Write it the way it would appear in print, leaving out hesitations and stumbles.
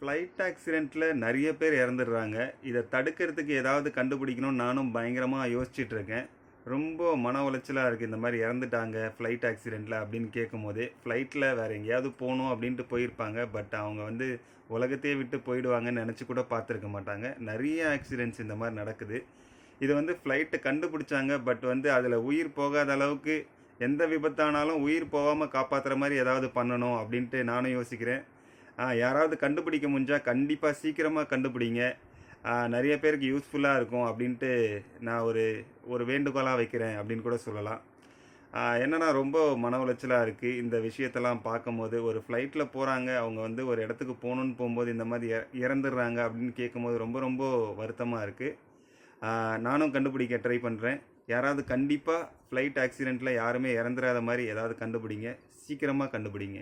Flight ஆக்சிடெண்ட்டில் நிறைய பேர் இறந்துடுறாங்க. இத தடுக்கிறதுக்கு ஏதாவது கண்டுபிடிக்கணும்னு நானும் பயங்கரமா யோசிச்சுட்டு இருக்கேன். ரொம்ப மன உளைச்சலா இருக்கு. இந்த மாரி இறந்துட்டாங்க ஃப்ளைட் ஆக்சிடெண்ட்ல அப்படின்னு கேட்கும்போதே. ஃப்ளைட்ல வேற எங்கேயாவது போணும் அப்படின்ட்டு போயிருப்பாங்க. பட் அவங்க வந்து உலகத்தையே விட்டு போயிடுவாங்கன்னு நெனச்சு கூட பார்த்துருக்க மாட்டாங்க. நெறைய ஆக்சிடெண்ட்ஸ் இந்த மாரி நடக்குது. இது வந்து ஃப்ளைட்ட கண்டுபிடிச்சாங்க. பட் வந்து அதில உயிர் போகாத அளவுக்கு எந்த விபத்தானாலும் உயிர் போகாம காப்பாத்துற மாரி ஏதாவது பண்ணணும் அப்படின்ட்டு நானும் யோசிக்கிறேன். யாராவது கண்டுபிடிக்க முடிஞ்சா கண்டிப்பா சீக்கிரமா கண்டுபிடிங்க. நெறைய பேருக்கு யூஸ்ஃபுல்லா இருக்கும் அப்டின்ட்டு நான் ஒரு ஒரு வேண்டுகோளா வைக்கிறேன் அப்டின்னு கூட சொல்லலாம். என்னன்னா ரொம்ப மன உளைச்சலா இருக்கு. இந்த விஷயத்தெல்லாம் பார்க்கும்போது ஒரு ஃப்ளைட்ல போறாங்க. அவங்க வந்து ஒரு இடத்துக்கு போணும்னு போம்போது இந்த மாரி இறந்துடுறாங்க அப்டின்னு கேட்கும்போது ரொம்ப ரொம்ப வருத்தமா இருக்கு. நானும் கண்டுபிடிக்க ட்ரை பண்றேன். யாராவது கண்டிப்பா ஃப்ளைட் ஆக்சிடென்ட்ல யாருமே இறந்துராத மாரி ஏதாவது கண்டுபிடிங்க. சீக்கிரமா கண்டுபிடிங்க.